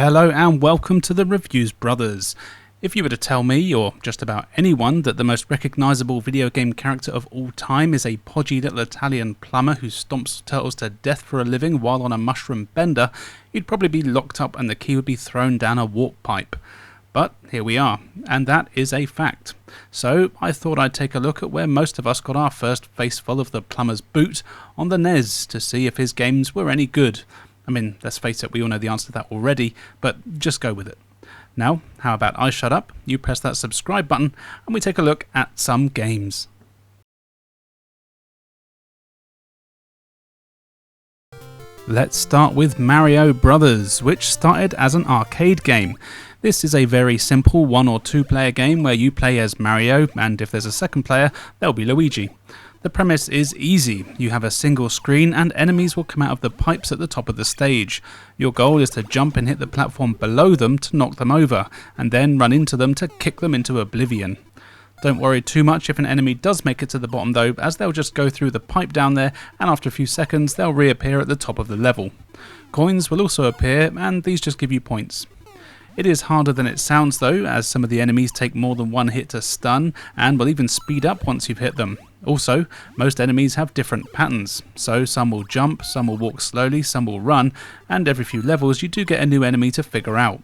Hello and welcome to the Reviews Brothers. If you were to tell me, or just about anyone, that the most recognisable video game character of all time is a podgy little Italian plumber who stomps turtles to death for a living while on a mushroom bender, you'd probably be locked up and the key would be thrown down a warp pipe. But here we are, and that is a fact. So I thought I'd take a look at where most of us got our first faceful of the plumber's boot on the NES to see if his games were any good. I mean, let's face it, we all know the answer to that already, but just go with it. Now, how about I shut up, you press that subscribe button, and we take a look at some games. Let's start with Mario Brothers, which started as an arcade game. This is a very simple 1 or 2 player game where you play as Mario, and if there's a second player, there'll be Luigi. The premise is easy. You have a single screen and enemies will come out of the pipes at the top of the stage. Your goal is to jump and hit the platform below them to knock them over, and then run into them to kick them into oblivion. Don't worry too much if an enemy does make it to the bottom though, as they'll just go through the pipe down there and after a few seconds they'll reappear at the top of the level. Coins will also appear and these just give you points. It is harder than it sounds though, as some of the enemies take more than one hit to stun and will even speed up once you've hit them. Also, most enemies have different patterns, so some will jump, some will walk slowly, some will run, and every few levels you do get a new enemy to figure out.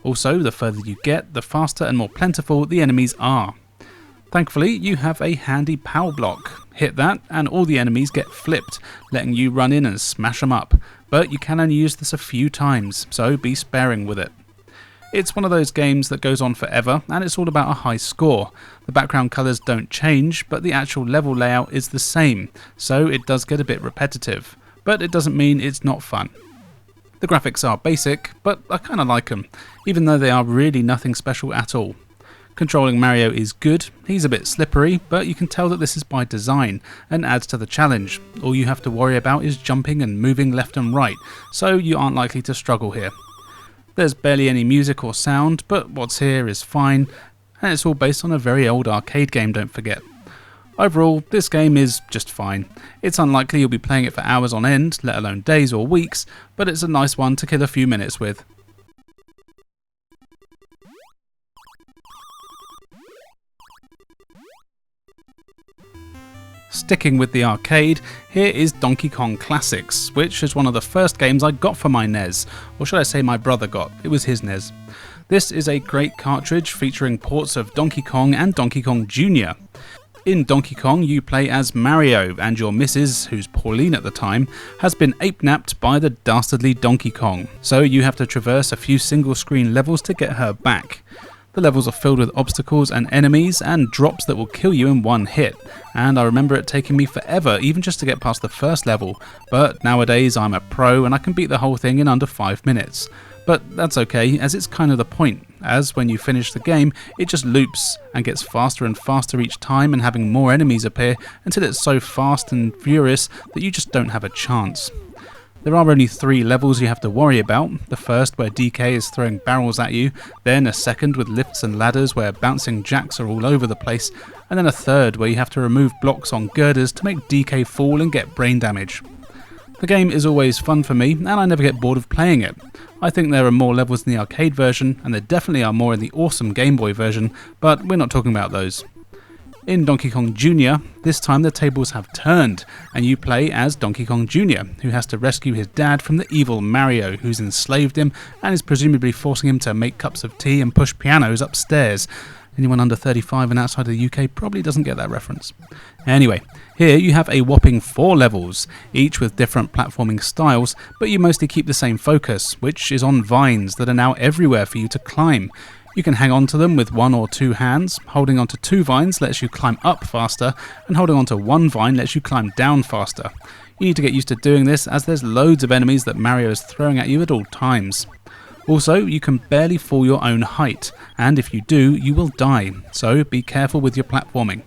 Also, the further you get, the faster and more plentiful the enemies are. Thankfully, you have a handy POW block. Hit that and all the enemies get flipped, letting you run in and smash them up, but you can only use this a few times, so be sparing with it. It's one of those games that goes on forever, and it's all about a high score. The background colours don't change, but the actual level layout is the same, so it does get a bit repetitive. But it doesn't mean it's not fun. The graphics are basic, but I kinda like them, even though they are really nothing special at all. Controlling Mario is good, he's a bit slippery, but you can tell that this is by design, and adds to the challenge. All you have to worry about is jumping and moving left and right, so you aren't likely to struggle here. There's barely any music or sound, but what's here is fine, and it's all based on a very old arcade game, don't forget. Overall, this game is just fine. It's unlikely you'll be playing it for hours on end, let alone days or weeks, but it's a nice one to kill a few minutes with. Sticking with the arcade, here is Donkey Kong Classics, which is one of the first games I got for my NES, or should I say my brother got, it was his NES. This is a great cartridge featuring ports of Donkey Kong and Donkey Kong Jr. In Donkey Kong you play as Mario, and your missus, who's Pauline at the time, has been ape-napped by the dastardly Donkey Kong, so you have to traverse a few single screen levels to get her back. The levels are filled with obstacles and enemies and drops that will kill you in one hit, and I remember it taking me forever even just to get past the first level, but nowadays I'm a pro and I can beat the whole thing in under 5 minutes. But that's okay, as it's kind of the point, as when you finish the game it just loops and gets faster and faster each time and having more enemies appear until it's so fast and furious that you just don't have a chance. There are only 3 levels you have to worry about. The first where DK is throwing barrels at you, then a second with lifts and ladders where bouncing jacks are all over the place, and then a third where you have to remove blocks on girders to make DK fall and get brain damage. The game is always fun for me and I never get bored of playing it. I think there are more levels in the arcade version and there definitely are more in the awesome Game Boy version, but we're not talking about those. In Donkey Kong Jr., this time the tables have turned, and you play as Donkey Kong Jr., who has to rescue his dad from the evil Mario, who's enslaved him and is presumably forcing him to make cups of tea and push pianos upstairs. Anyone under 35 and outside of the UK probably doesn't get that reference. Anyway, here you have a whopping 4 levels, each with different platforming styles, but you mostly keep the same focus, which is on vines that are now everywhere for you to climb. You can hang on to them with 1 or 2 hands. Holding onto 2 vines lets you climb up faster, and holding onto 1 vine lets you climb down faster. You need to get used to doing this, as there's loads of enemies that Mario is throwing at you at all times. Also, you can barely fall your own height, and if you do, you will die, so be careful with your platforming.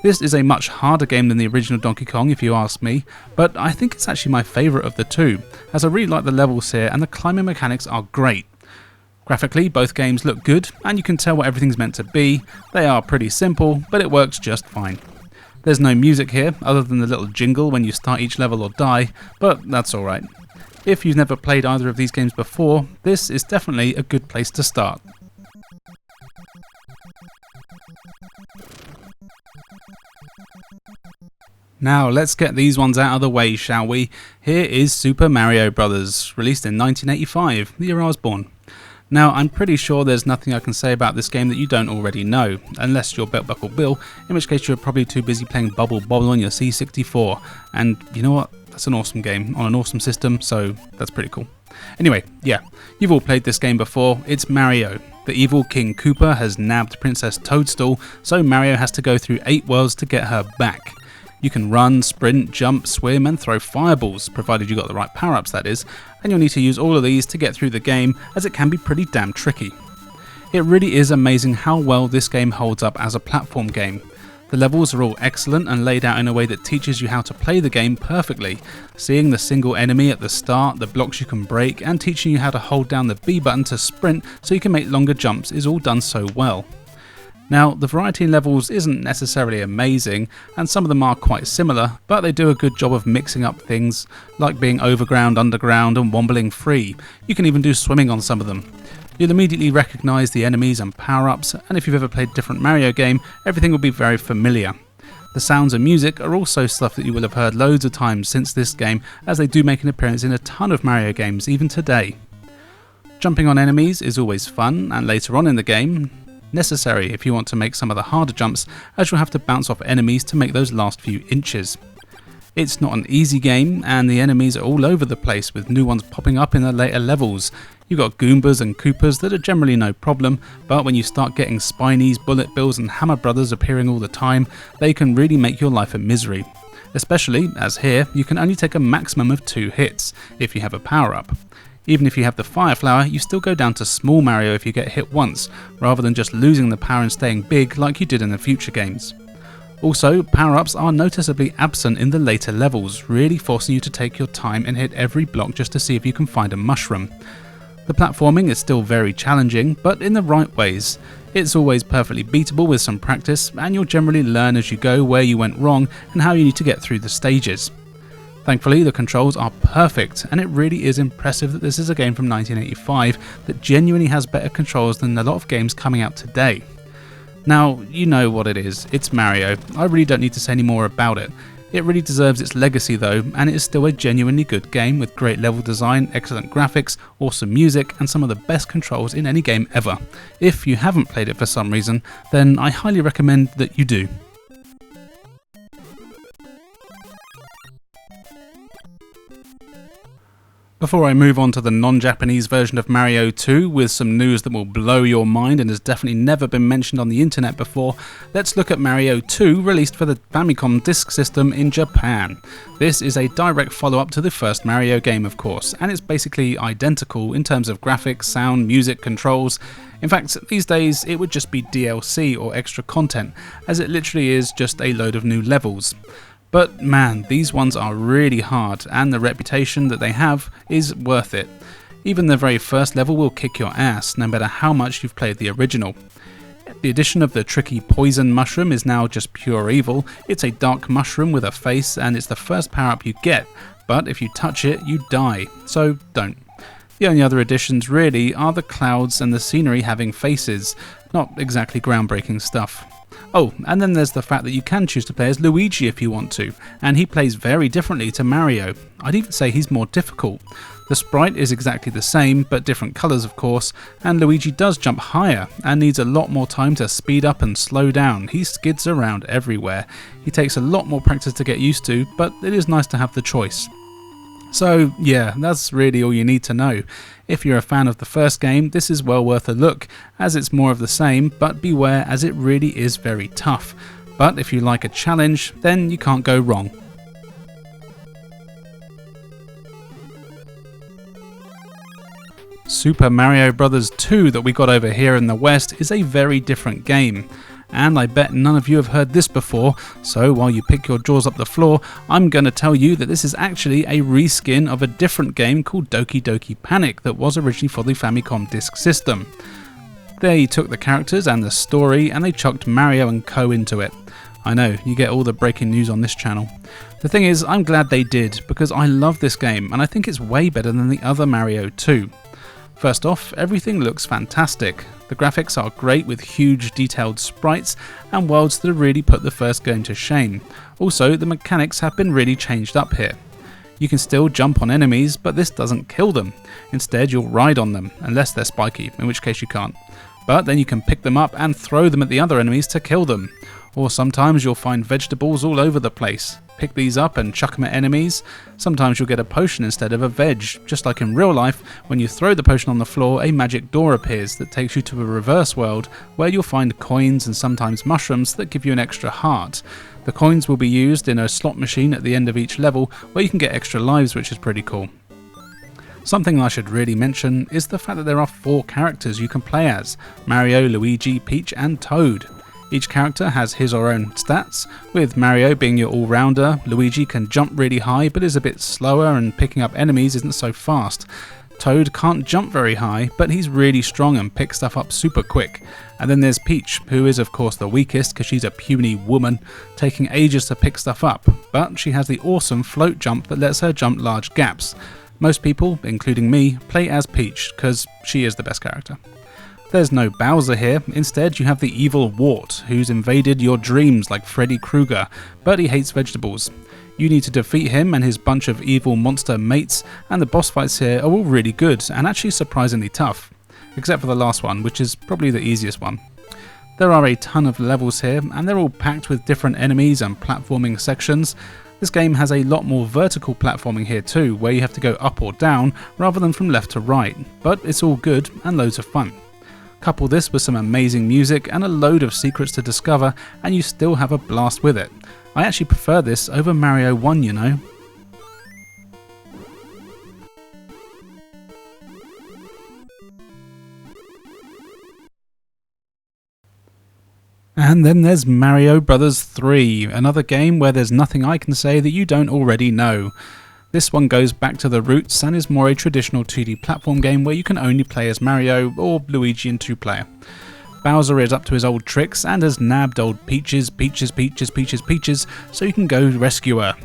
This is a much harder game than the original Donkey Kong if you ask me, but I think it's actually my favourite of the two, as I really like the levels here and the climbing mechanics are great. Graphically, both games look good, and you can tell what everything's meant to be. They are pretty simple, but it works just fine. There's no music here, other than the little jingle when you start each level or die, but that's alright. If you've never played either of these games before, this is definitely a good place to start. Now let's get these ones out of the way, shall we? Here is Super Mario Bros., released in 1985, the year I was born. Now I'm pretty sure there's nothing I can say about this game that you don't already know, unless you're Beltbuckle Bill, in which case you're probably too busy playing Bubble Bobble on your C64, and you know what, that's an awesome game, on an awesome system, so that's pretty cool. Anyway, yeah, you've all played this game before, it's Mario. The evil King Koopa has nabbed Princess Toadstool, so Mario has to go through 8 worlds to get her back. You can run, sprint, jump, swim and throw fireballs, provided you got the right power-ups that is, and you'll need to use all of these to get through the game, as it can be pretty damn tricky. It really is amazing how well this game holds up as a platform game. The levels are all excellent and laid out in a way that teaches you how to play the game perfectly, seeing the single enemy at the start, the blocks you can break, and teaching you how to hold down the B button to sprint so you can make longer jumps is all done so well. Now, the variety in levels isn't necessarily amazing, and some of them are quite similar, but they do a good job of mixing up things, like being overground, underground and wobbling free. You can even do swimming on some of them. You'll immediately recognise the enemies and power-ups, and if you've ever played a different Mario game, everything will be very familiar. The sounds and music are also stuff that you will have heard loads of times since this game, as they do make an appearance in a ton of Mario games, even today. Jumping on enemies is always fun, and later on in the game, necessary if you want to make some of the harder jumps, as you'll have to bounce off enemies to make those last few inches. It's not an easy game, and the enemies are all over the place, with new ones popping up in the later levels. You've got Goombas and Koopas that are generally no problem, but when you start getting Spinies, Bullet Bills and Hammer Brothers appearing all the time, they can really make your life a misery. Especially, as here, you can only take a maximum of 2 hits, if you have a power-up. Even if you have the Fire Flower, you still go down to Small Mario if you get hit once, rather than just losing the power and staying big like you did in the future games. Also, power-ups are noticeably absent in the later levels, really forcing you to take your time and hit every block just to see if you can find a mushroom. The platforming is still very challenging, but in the right ways. It's always perfectly beatable with some practice, and you'll generally learn as you go where you went wrong and how you need to get through the stages. Thankfully, the controls are perfect, and it really is impressive that this is a game from 1985 that genuinely has better controls than a lot of games coming out today. Now, you know what it is, it's Mario. I really don't need to say any more about it. It really deserves its legacy though, and it is still a genuinely good game with great level design, excellent graphics, awesome music, and some of the best controls in any game ever. If you haven't played it for some reason, then I highly recommend that you do. Before I move on to the non-Japanese version of Mario 2 with some news that will blow your mind and has definitely never been mentioned on the internet before, let's look at Mario 2 released for the Famicom Disk System in Japan. This is a direct follow-up to the first Mario game, of course, and it's basically identical in terms of graphics, sound, music, controls. In fact, these days it would just be DLC or extra content, as it literally is just a load of new levels. But man, these ones are really hard, and the reputation that they have is worth it. Even the very first level will kick your ass, no matter how much you've played the original. The addition of the tricky poison mushroom is now just pure evil. It's a dark mushroom with a face, and it's the first power-up you get, but if you touch it, you die, so don't. The only other additions really are the clouds and the scenery having faces, not exactly groundbreaking stuff. Oh, and then there's the fact that you can choose to play as Luigi if you want to, and he plays very differently to Mario. I'd even say he's more difficult. The sprite is exactly the same, but different colours of course, and Luigi does jump higher, and needs a lot more time to speed up and slow down. He skids around everywhere. He takes a lot more practice to get used to, but it is nice to have the choice. So yeah, that's really all you need to know. If you're a fan of the first game, this is well worth a look, as it's more of the same, but beware as it really is very tough. But if you like a challenge, then you can't go wrong. Super Mario Bros. 2 that we got over here in the West is a very different game. And I bet none of you have heard this before, so while you pick your jaws up the floor, I'm going to tell you that this is actually a reskin of a different game called Doki Doki Panic that was originally for the Famicom Disk System. They took the characters and the story and they chucked Mario and Co into it. I know, you get all the breaking news on this channel. The thing is, I'm glad they did, because I love this game and I think it's way better than the other Mario too. First off, everything looks fantastic. The graphics are great with huge detailed sprites and worlds that really put the first game to shame. Also, the mechanics have been really changed up here. You can still jump on enemies, but this doesn't kill them. Instead, you'll ride on them, unless they're spiky, in which case you can't. But then you can pick them up and throw them at the other enemies to kill them. Or sometimes you'll find vegetables all over the place. Pick these up and chuck them at enemies. Sometimes you'll get a potion instead of a veg. Just like in real life, when you throw the potion on the floor, a magic door appears that takes you to a reverse world where you'll find coins and sometimes mushrooms that give you an extra heart. The coins will be used in a slot machine at the end of each level where you can get extra lives, which is pretty cool. Something I should really mention is the fact that there are 4 characters you can play as: Mario, Luigi, Peach and Toad. Each character has his or own stats, with Mario being your all-rounder. Luigi can jump really high but is a bit slower and picking up enemies isn't so fast. Toad can't jump very high, but he's really strong and picks stuff up super quick. And then there's Peach, who is of course the weakest because she's a puny woman, taking ages to pick stuff up, but she has the awesome float jump that lets her jump large gaps. Most people, including me, play as Peach because she is the best character. There's no Bowser here, instead you have the evil Wart, who's invaded your dreams like Freddy Krueger, but he hates vegetables. You need to defeat him and his bunch of evil monster mates, and the boss fights here are all really good and actually surprisingly tough, except for the last one, which is probably the easiest one. There are a ton of levels here, and they're all packed with different enemies and platforming sections. This game has a lot more vertical platforming here too, where you have to go up or down rather than from left to right, but it's all good and loads of fun. Couple this with some amazing music and a load of secrets to discover, and you still have a blast with it. I actually prefer this over Mario 1, you know. And then there's Mario Bros. 3, another game where there's nothing I can say that you don't already know. This one goes back to the roots and is more a traditional 2D platform game where you can only play as Mario or Luigi in 2-player. Bowser is up to his old tricks and has nabbed old Peaches, so you can go rescue her.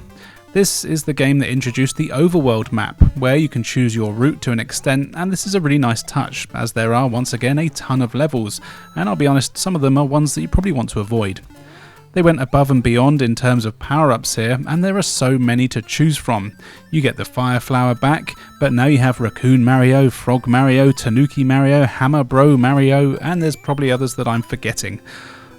This is the game that introduced the overworld map, where you can choose your route to an extent, and this is a really nice touch, as there are once again a ton of levels, and I'll be honest, some of them are ones that you probably want to avoid. They went above and beyond in terms of power-ups here, and there are so many to choose from. You get the Fire Flower back, but now you have Raccoon Mario, Frog Mario, Tanuki Mario, Hammer Bro Mario, and there's probably others that I'm forgetting.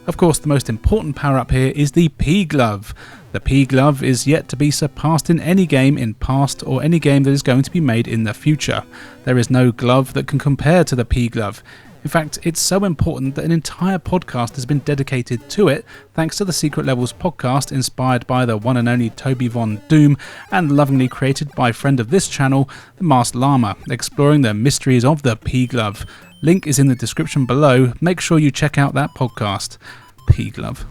Of course, the most important power-up here is the P-Glove. The P-Glove is yet to be surpassed in any game in past or any game that is going to be made in the future. There is no glove that can compare to the P-Glove. In fact, it's so important that an entire podcast has been dedicated to it, thanks to the Secret Levels podcast inspired by the one and only Toby Von Doom and lovingly created by a friend of this channel, the Masked Llama, exploring the mysteries of the P-Glove. Link is in the description below, make sure you check out that podcast. P-Glove.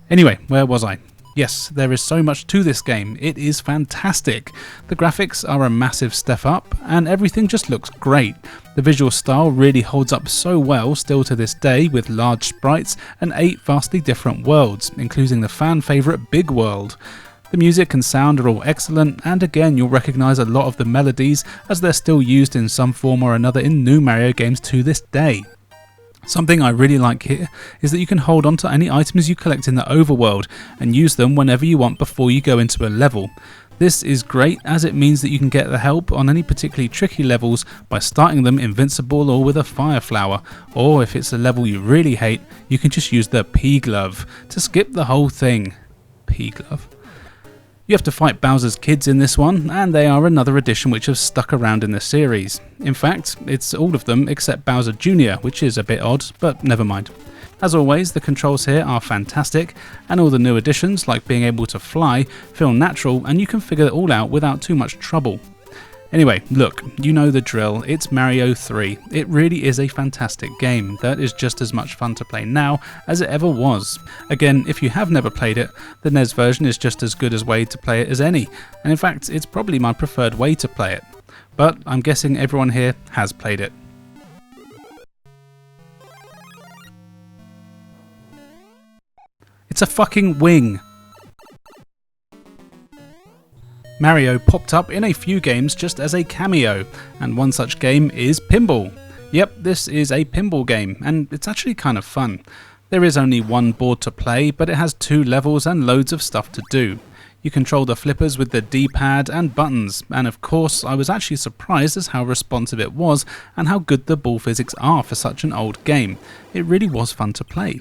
Anyway, where was I? Yes, there is so much to this game, it is fantastic. The graphics are a massive step up and everything just looks great. The visual style really holds up so well still to this day with large sprites and 8 vastly different worlds, including the fan favourite Big World. The music and sound are all excellent, and again you'll recognise a lot of the melodies as they're still used in some form or another in new Mario games to this day. Something I really like here is that you can hold on to any items you collect in the overworld and use them whenever you want before you go into a level. This is great as it means that you can get the help on any particularly tricky levels by starting them invincible or with a fire flower, or if it's a level you really hate, you can just use the P-Glove to skip the whole thing. P-Glove. You have to fight Bowser's kids in this one, and they are another addition which have stuck around in the series. In fact, it's all of them except Bowser Jr., which is a bit odd, but never mind. As always, the controls here are fantastic, and all the new additions, like being able to fly, feel natural, and you can figure it all out without too much trouble. Anyway, look, you know the drill, it's Mario 3. It really is a fantastic game that is just as much fun to play now as it ever was. Again, if you have never played it, the NES version is just as good a way to play it as any, and in fact it's probably my preferred way to play it. But I'm guessing everyone here has played it. It's It's a fucking wing! Mario popped up in a few games just as a cameo, and one such game is Pinball. Yep, this is a pinball game, and it's actually kind of fun. There is only one board to play, but it has 2 levels and loads of stuff to do. You control the flippers with the D-pad and buttons, and of course I was actually surprised as how responsive it was and how good the ball physics are for such an old game. It really was fun to play.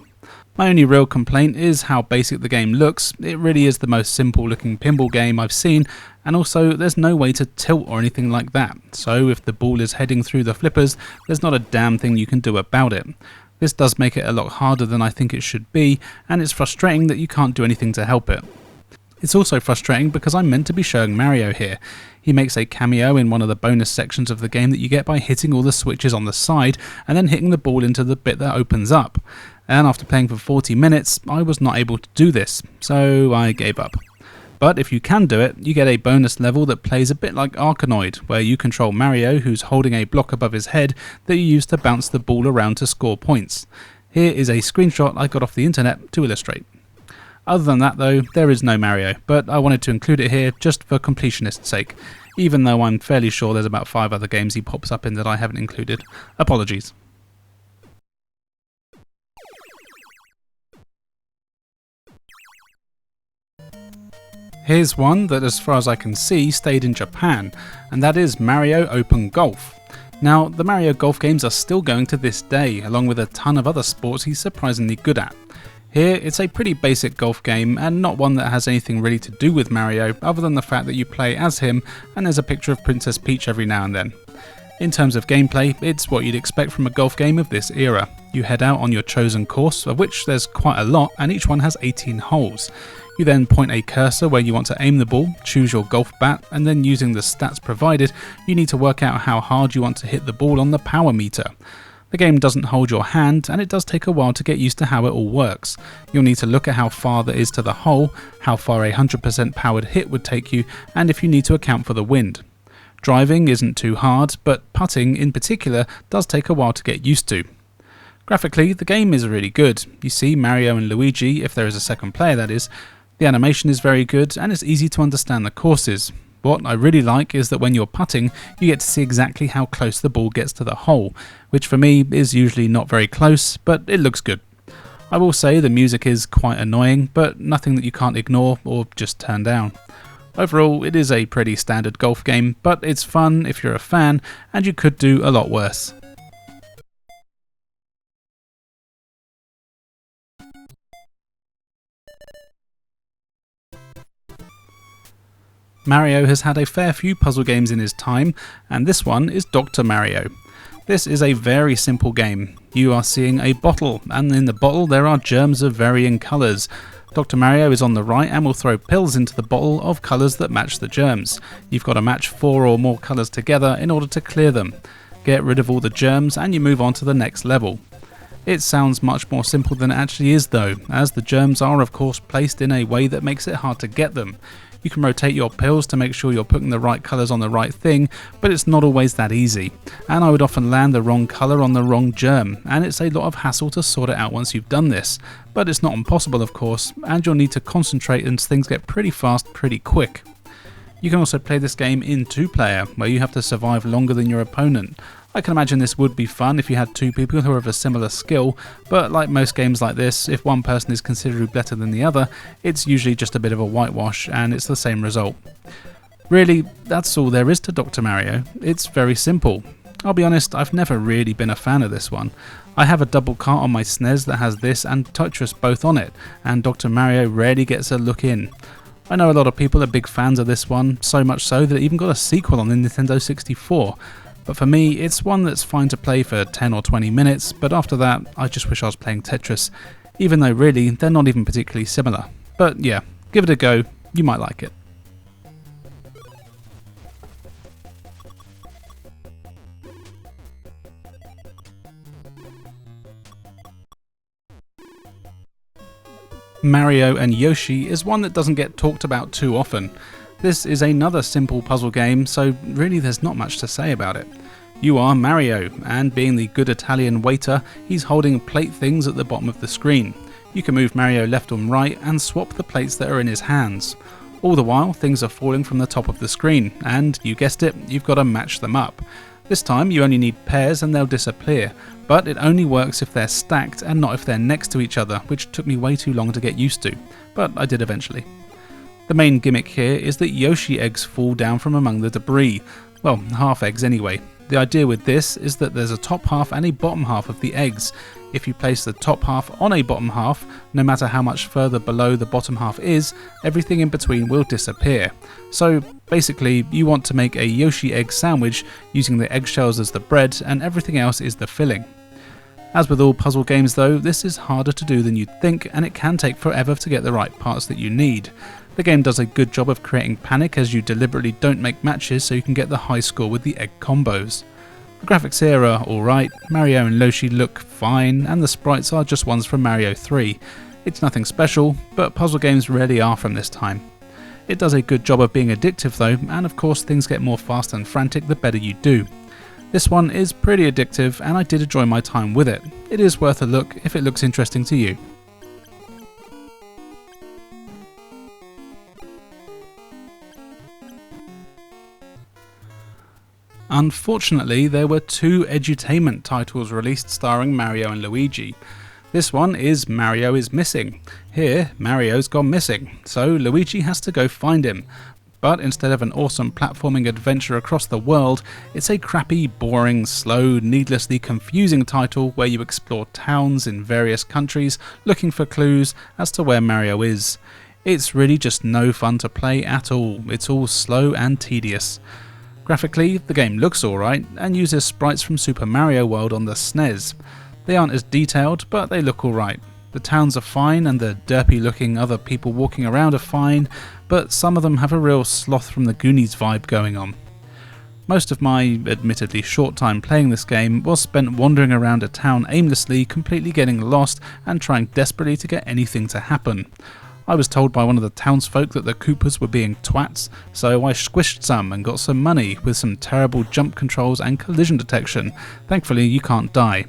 My only real complaint is how basic the game looks. It really is the most simple looking pinball game I've seen, and also there's no way to tilt or anything like that, so if the ball is heading through the flippers, there's not a damn thing you can do about it. This does make it a lot harder than I think it should be, and it's frustrating that you can't do anything to help it. It's also frustrating because I'm meant to be showing Mario here. He makes a cameo in one of the bonus sections of the game that you get by hitting all the switches on the side and then hitting the ball into the bit that opens up. And after playing for 40 minutes, I was not able to do this, so I gave up. But if you can do it, you get a bonus level that plays a bit like Arkanoid, where you control Mario, who's holding a block above his head that you use to bounce the ball around to score points. Here is a screenshot I got off the internet to illustrate. Other than that though, there is no Mario, but I wanted to include it here just for completionist's sake, even though I'm fairly sure there's about 5 other games he pops up in that I haven't included. Apologies. Here's one that, as far as I can see, stayed in Japan, and that is Mario Open Golf. Now, the Mario Golf games are still going to this day, along with a ton of other sports he's surprisingly good at. Here, it's a pretty basic golf game, and not one that has anything really to do with Mario, other than the fact that you play as him, and there's a picture of Princess Peach every now and then. In terms of gameplay, it's what you'd expect from a golf game of this era. You head out on your chosen course, of which there's quite a lot, and each one has 18 holes. You then point a cursor where you want to aim the ball, choose your golf bat, and then using the stats provided, you need to work out how hard you want to hit the ball on the power meter. The game doesn't hold your hand, and it does take a while to get used to how it all works. You'll need to look at how far there is to the hole, how far a 100% powered hit would take you, and if you need to account for the wind. Driving isn't too hard, but putting in particular does take a while to get used to. Graphically, the game is really good. You see Mario and Luigi, if there is a second player that is. The animation is very good, and it's easy to understand the courses. What I really like is that when you're putting, you get to see exactly how close the ball gets to the hole, which for me is usually not very close, but it looks good. I will say the music is quite annoying, but nothing that you can't ignore or just turn down. Overall, it is a pretty standard golf game, but it's fun if you're a fan, and you could do a lot worse. Mario has had a fair few puzzle games in his time, and this one is Dr. Mario. This is a very simple game. You are seeing a bottle, and in the bottle there are germs of varying colours. Dr. Mario is on the right and will throw pills into the bottle of colours that match the germs. You've got to match 4 or more colours together in order to clear them. Get rid of all the germs and you move on to the next level. It sounds much more simple than it actually is though, as the germs are of course placed in a way that makes it hard to get them. You can rotate your pills to make sure you're putting the right colours on the right thing, but it's not always that easy, and I would often land the wrong colour on the wrong germ, and it's a lot of hassle to sort it out once you've done this. But it's not impossible of course, and you'll need to concentrate as things get pretty fast pretty quick. You can also play this game in 2-player, where you have to survive longer than your opponent. I can imagine this would be fun if you had 2 people who are of a similar skill, but like most games like this, if one person is considerably better than the other, it's usually just a bit of a whitewash and it's the same result. Really, that's all there is to Dr. Mario. It's very simple. I'll be honest, I've never really been a fan of this one. I have a double cart on my SNES that has this and Tetris both on it, and Dr. Mario rarely gets a look in. I know a lot of people are big fans of this one, so much so that it even got a sequel on the Nintendo 64. But for me, it's one that's fine to play for 10 or 20 minutes, but after that, I just wish I was playing Tetris, even though really, they're not even particularly similar. But yeah, give it a go, you might like it. Mario and Yoshi is one that doesn't get talked about too often. This is another simple puzzle game, so really there's not much to say about it. You are Mario, and being the good Italian waiter, he's holding plate things at the bottom of the screen. You can move Mario left and right and swap the plates that are in his hands. All the while, things are falling from the top of the screen, and, you guessed it, you've got to match them up. This time you only need pairs and they'll disappear, but it only works if they're stacked and not if they're next to each other, which took me way too long to get used to, but I did eventually. The main gimmick here is that Yoshi eggs fall down from among the debris, well, half eggs anyway. The idea with this is that there's a top half and a bottom half of the eggs. If you place the top half on a bottom half, no matter how much further below the bottom half is, everything in between will disappear. So basically, you want to make a Yoshi egg sandwich using the eggshells as the bread and everything else is the filling. As with all puzzle games though, this is harder to do than you'd think, and it can take forever to get the right parts that you need. The game does a good job of creating panic as you deliberately don't make matches so you can get the high score with the egg combos. The graphics here are alright, Mario and Yoshi look fine, and the sprites are just ones from Mario 3. It's nothing special, but puzzle games rarely are from this time. It does a good job of being addictive though, and of course things get more fast and frantic the better you do. This one is pretty addictive and I did enjoy my time with it. It is worth a look if it looks interesting to you. Unfortunately, there were two edutainment titles released starring Mario and Luigi. This one is Mario is Missing. Here, Mario's gone missing, so Luigi has to go find him. But instead of an awesome platforming adventure across the world, it's a crappy, boring, slow, needlessly confusing title where you explore towns in various countries looking for clues as to where Mario is. It's really just no fun to play at all, it's all slow and tedious. Graphically, the game looks alright and uses sprites from Super Mario World on the SNES. They aren't as detailed, but they look alright. The towns are fine and the derpy looking other people walking around are fine, but some of them have a real Sloth from the Goonies vibe going on. Most of my admittedly short time playing this game was spent wandering around a town aimlessly, completely getting lost and trying desperately to get anything to happen. I was told by one of the townsfolk that the Koopas were being twats, so I squished some and got some money with some terrible jump controls and collision detection. Thankfully you can't die.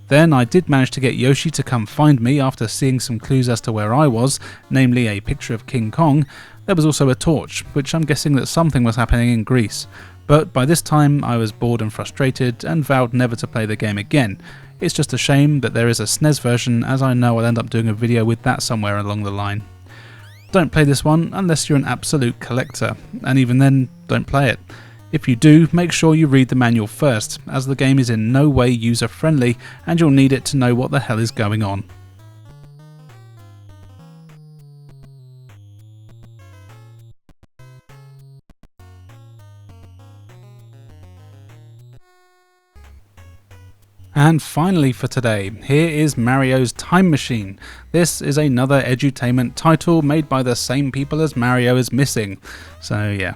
Then I did manage to get Yoshi to come find me after seeing some clues as to where I was, namely a picture of King Kong. There was also a torch, which I'm guessing that something was happening in Greece. But by this time I was bored and frustrated and vowed never to play the game again. It's just a shame that there is a SNES version, as I know I'll end up doing a video with that somewhere along the line. Don't play this one unless you're an absolute collector, and even then, don't play it. If you do, make sure you read the manual first, as the game is in no way user friendly and you'll need it to know what the hell is going on. And finally for today, here is Mario's Time Machine. This is another edutainment title made by the same people as Mario is Missing, so yeah.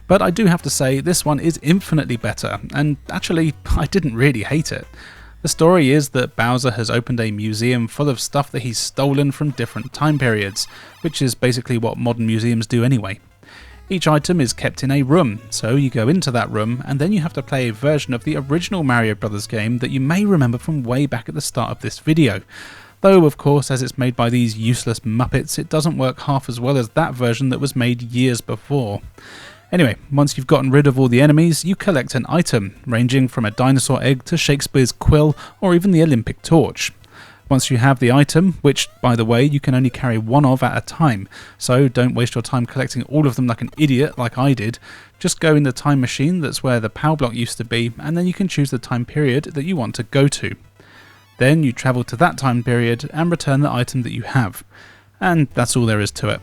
But I do have to say this one is infinitely better, and actually I didn't really hate it. The story is that Bowser has opened a museum full of stuff that he's stolen from different time periods, which is basically what modern museums do anyway. Each item is kept in a room, so you go into that room and then you have to play a version of the original Mario Brothers game that you may remember from way back at the start of this video. Though of course as it's made by these useless muppets, it doesn't work half as well as that version that was made years before. Anyway, once you've gotten rid of all the enemies, you collect an item, ranging from a dinosaur egg to Shakespeare's quill or even the Olympic torch. Once you have the item, which, by the way, you can only carry one of at a time, so don't waste your time collecting all of them like an idiot like I did, just go in the time machine that's where the power block used to be, and then you can choose the time period that you want to go to. Then you travel to that time period and return the item that you have. And that's all there is to it.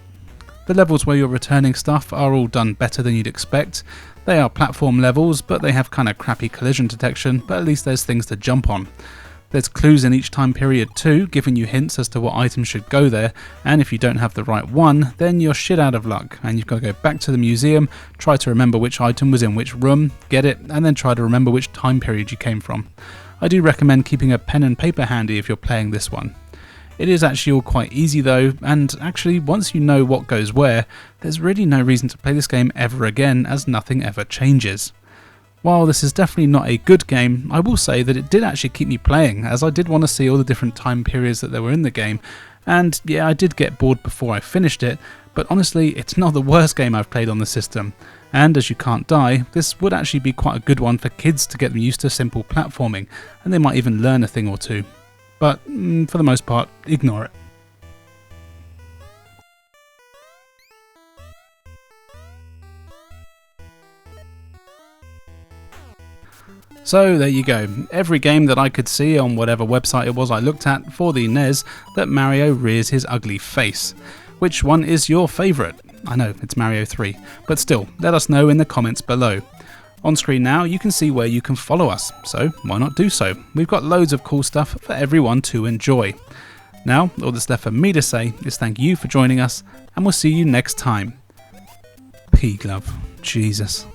The levels where you're returning stuff are all done better than you'd expect. They are platform levels, but they have kind of crappy collision detection, but at least there's things to jump on. There's clues in each time period too, giving you hints as to what items should go there, and if you don't have the right one, then you're shit out of luck, and you've got to go back to the museum, try to remember which item was in which room, get it, and then try to remember which time period you came from. I do recommend keeping a pen and paper handy if you're playing this one. It is actually all quite easy though, and actually once you know what goes where, there's really no reason to play this game ever again, as nothing ever changes. While this is definitely not a good game, I will say that it did actually keep me playing, as I did want to see all the different time periods that there were in the game, And yeah, I did get bored before I finished it, but honestly, it's not the worst game I've played on the system. And as you can't die, this would actually be quite a good one for kids to get them used to simple platforming, and they might even learn a thing or two. But for the most part, ignore it. So there you go, every game that I could see on whatever website it was I looked at for the NES that Mario rears his ugly face. Which one is your favourite? I know, it's Mario 3, but still, let us know in the comments below. On screen now you can see where you can follow us, so why not do so? We've got loads of cool stuff for everyone to enjoy. Now, all that's left for me to say is thank you for joining us, and we'll see you next time. P-Glove, Jesus.